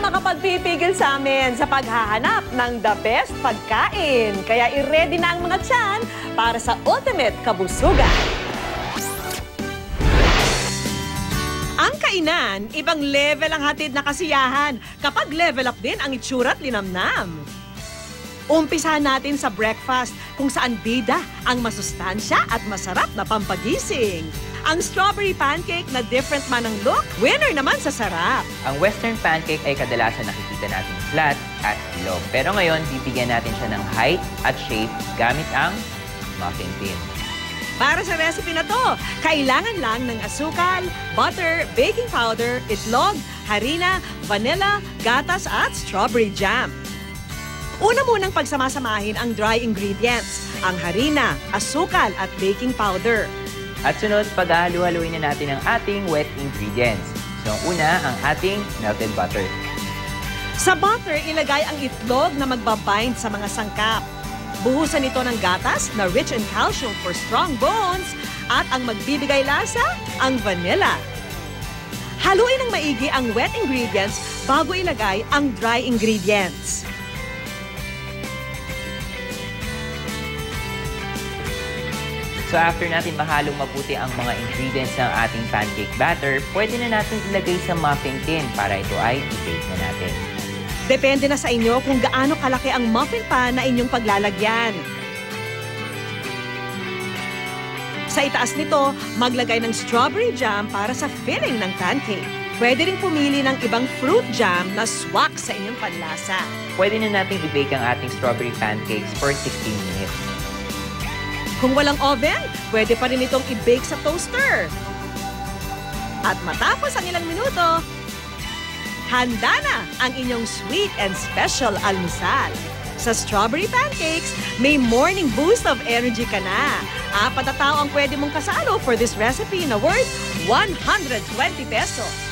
makapagpipigil sa amin sa paghahanap ng the best pagkain. Kaya i-ready na ang mga tiyan para sa ultimate kabusugan. Ang kainan, ibang level ang hatid na kasiyahan kapag level up din ang itsura't linamnam. Umpisahan natin sa breakfast kung saan bida ang masustansya at masarap na pampagising. Ang strawberry pancake na different man ang look, winner naman sa sarap. Ang western pancake ay kadalasan nakikita natin flat at bilog. Pero ngayon, bibigyan natin siya ng height at shape gamit ang muffin tin. Para sa recipe na to, kailangan lang ng asukal, butter, baking powder, itlog, harina, vanilla, gatas at strawberry jam. Una munang pagsamasamahin ang dry ingredients, ang harina, asukal at baking powder. At sunod, paghahalu-haluin na natin ang ating wet ingredients. So, una, ang ating melted butter. Sa butter, ilagay ang itlog na magbabind sa mga sangkap. Buhusan ito ng gatas na rich in calcium for strong bones at ang magbibigay lasa, ang vanilla. Haluin ng maigi ang wet ingredients bago ilagay ang dry ingredients. So after natin mahalong mabuti ang mga ingredients ng ating pancake batter, pwede na natin ilagay sa muffin tin para ito ay i-bake na natin. Depende na sa inyo kung gaano kalaki ang muffin pan na inyong paglalagyan. Sa itaas nito, maglagay ng strawberry jam para sa filling ng pancake. Pwede rin pumili ng ibang fruit jam na swak sa inyong panlasa. Pwede na natin i-bake ang ating strawberry pancakes for 16 minutes. Kung walang oven, pwede pa rin itong i-bake sa toaster. At matapos ang ilang minuto, handa na ang inyong sweet and special almusal. Sa strawberry pancakes, may morning boost of energy ka na. 4 na tao ang pwede mong kasalo for this recipe na worth 120 pesos.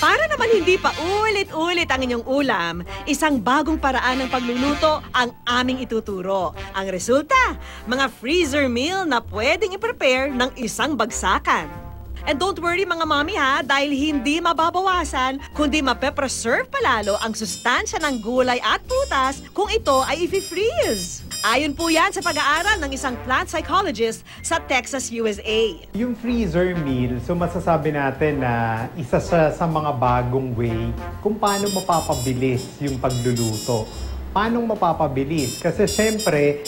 Para naman hindi pa ulit-ulit ang inyong ulam, isang bagong paraan ng pagluluto ang aming ituturo. Ang resulta, mga freezer meal na pwedeng i-prepare ng isang bagsakan. And don't worry mga mami ha, dahil hindi mababawasan, kundi mape-preserve palalo ang sustansya ng gulay at prutas kung ito ay i-freeze. Ayon po yan sa pag-aaral ng isang plant psychologist sa Texas, USA. Yung freezer meal, so masasabi natin na isa sa mga bagong way kung paano mapapabilis yung pagluluto. Paano mapapabilis? Kasi syempre,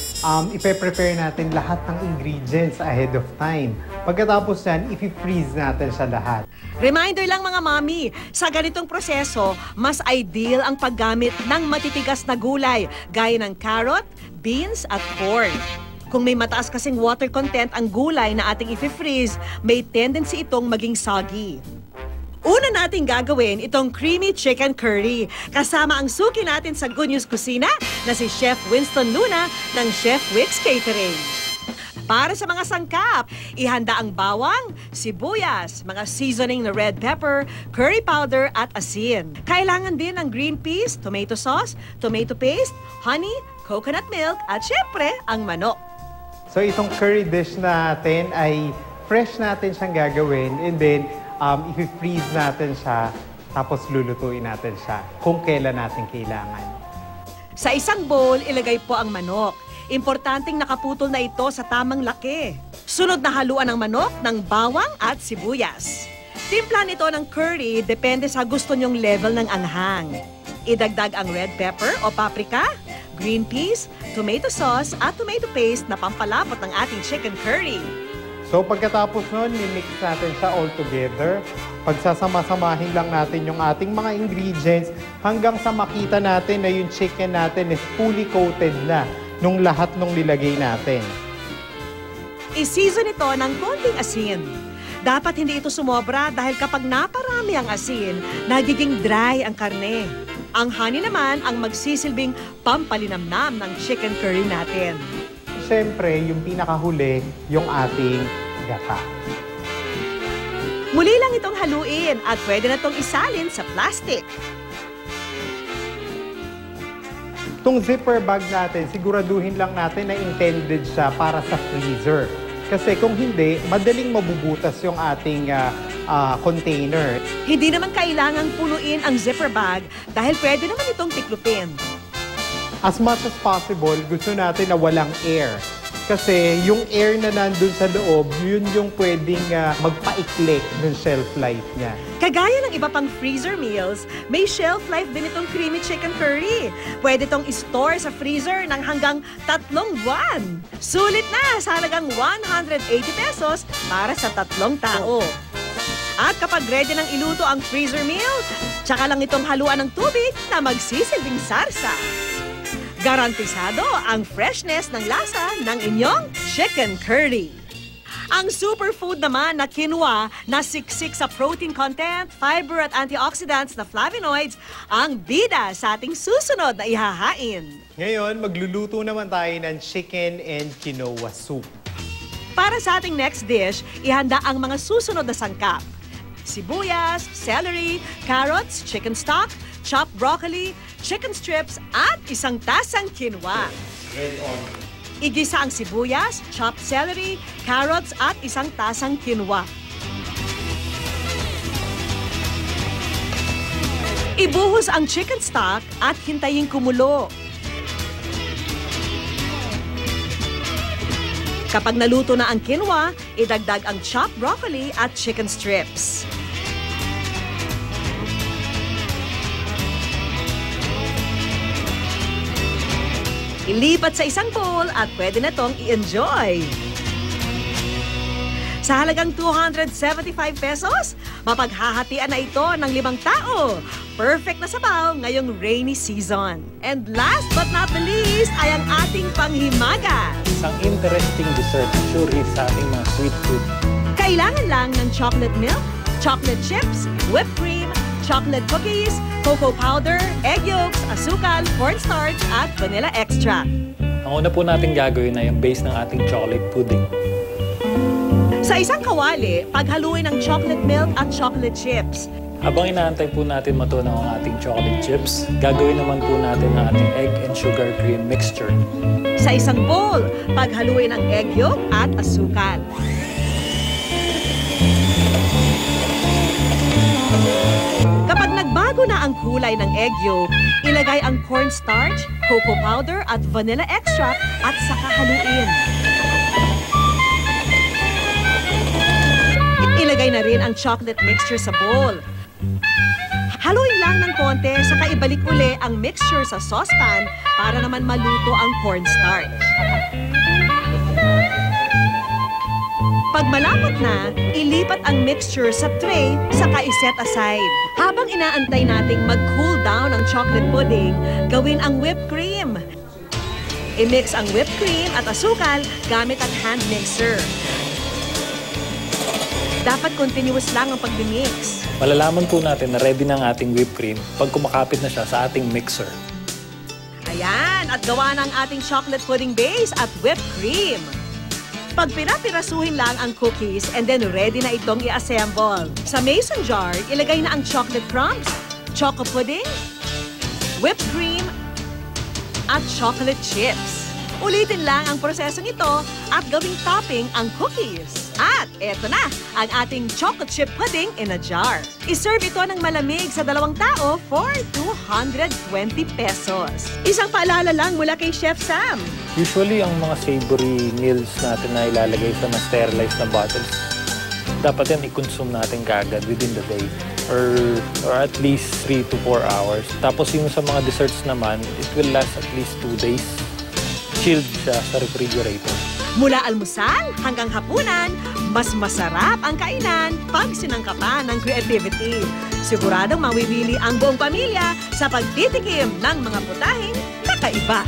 ipe-prepare natin lahat ng ingredients ahead of time. Pagkatapos yan, i-freeze natin siya lahat. Reminder lang mga mami, sa ganitong proseso, mas ideal ang paggamit ng matitigas na gulay gaya ng carrot, beans at corn. Kung may mataas kasing water content ang gulay na ating i-freeze, may tendency itong maging soggy. Una nating gagawin itong creamy chicken curry kasama ang suki natin sa Good News Kusina na si Chef Winston Luna ng Chef Wix Catering. Para sa mga sangkap, ihanda ang bawang, sibuyas, mga seasoning na red pepper, curry powder at asin. Kailangan din ng green peas, tomato sauce, tomato paste, honey, coconut milk at syempre ang manok. So itong curry dish natin ay fresh natin siyang gagawin and then i-freeze natin siya tapos lulutuin natin siya kung kailan natin kailangan. Sa isang bowl, ilagay po ang manok. Importanteng nakaputol na ito sa tamang laki. Sunod na haluan ng manok ng bawang at sibuyas. Timpla nito ng curry depende sa gusto nyong level ng anghang. Idagdag ang red pepper o paprika, green peas, tomato sauce at tomato paste na pampalapot ng ating chicken curry. So pagkatapos nun, mimix natin siya all together. Pagsasama-samahin lang natin yung ating mga ingredients hanggang sa makita natin na yung chicken natin is fully coated na nung lahat nung nilagay natin. I-season ito ng konting asin. Dapat hindi ito sumobra dahil kapag naparami ang asin, nagiging dry ang karne. Ang honey naman ang magsisilbing pampalinamnam ng chicken curry natin. Siyempre, yung pinakahuli, yung ating gata. Muli lang itong haluin at pwede na itong isalin sa plastic. Itong zipper bag natin, siguraduhin lang natin na intended siya para sa freezer. Kasi kung hindi, madaling mabubutas yung ating container. Hindi naman kailangang punuin ang zipper bag dahil pwede naman itong tiklupin. As much as possible, gusto natin na walang air. Kasi yung air na nandun sa loob, yun yung pwedeng magpaikli ng shelf life niya. Kagaya ng iba pang freezer meals, may shelf life din itong creamy chicken curry. Pwede itong i-store sa freezer ng hanggang 3 buwan. Sulit na sa halagang 180 pesos para sa 3 tao. At kapag ready nang iluto ang freezer meal, tsaka lang itong haluan ng tubig na magsisilbing sarsa. Garantisado ang freshness ng lasa ng inyong chicken curry. Ang superfood naman na quinoa na siksik sa protein content, fiber at antioxidants na flavonoids ang bida sa ating susunod na ihahain. Ngayon, magluluto naman tayo ng chicken and quinoa soup. Para sa ating next dish, ihanda ang mga susunod na sangkap. Sibuyas, celery, carrots, chicken stock, chopped broccoli, chicken strips, at 1 tasang quinoa. Igisa ang sibuyas, chopped celery, carrots, at 1 tasang quinoa. Ibuhos ang chicken stock at hintayin kumulo. Kapag naluto na ang quinoa, idagdag ang chopped broccoli at chicken strips. Ilipat sa isang bowl at pwede na itong i-enjoy. Sa halagang 275 pesos, mapaghahatian na ito ng 5 tao. Perfect na sabaw ngayong rainy season. And last but not the least ay ang ating panghimagas. Isang interesting dessert sure hit sa ating mga sweet food. Kailangan lang ng chocolate milk, chocolate chips, whipped cream, chocolate cookies, cocoa powder, egg yolks, asukal, cornstarch, at vanilla extract. Ang una po natin gagawin ay yung base ng ating chocolate pudding. Sa isang kawali, paghaluin ng chocolate milk at chocolate chips. Habang inaantay po natin matunaw ang ating chocolate chips, gagawin naman po natin ang ating egg and sugar cream mixture. Sa isang bowl, paghaluin ang egg yolk at asukal. Kapag nagbago na ang kulay ng egg yolk, ilagay ang cornstarch, cocoa powder at vanilla extract at saka haluin. Ilagay na rin ang chocolate mixture sa bowl. Haluin lang ng konti, saka ibalik uli ang mixture sa saucepan para naman maluto ang cornstarch. Pag malapot na, ilipat ang mixture sa tray, saka iset aside. Habang inaantay nating mag-cool down ang chocolate pudding, gawin ang whipped cream. I-mix ang whipped cream at asukal gamit ang hand mixer. Dapat continuous lang ang pag-mix. Malalaman po natin na ready na ang ating whipped cream pag kumakapit na siya sa ating mixer. Ayan, at gawa na ang ating chocolate pudding base at whipped cream. Pag pirasuhin lang ang cookies and then ready na itong i-assemble. Sa mason jar, ilagay na ang chocolate crumbs, choco pudding, whipped cream, at chocolate chips. Ulitin lang ang prosesong ito at gawing topping ang cookies. At eto na, ang ating chocolate chip pudding in a jar. I-serve ito ng malamig sa 2 tao for 220 pesos. Isang paalala lang mula kay Chef Sam. Usually, ang mga savory meals natin na ilalagay sa na-sterilized na bottles, dapat yan i-consume natin kagad within the day or at least 3 to 4 hours. Tapos yung sa mga desserts naman, it will last at least 2 days. Chilled siya sa refrigerator. Mula almusal hanggang hapunan, mas masarap ang kainan pag sinangkapan ng creativity. Siguradong mawiwili ang buong pamilya sa pagtitikim ng mga putahing kakaiba.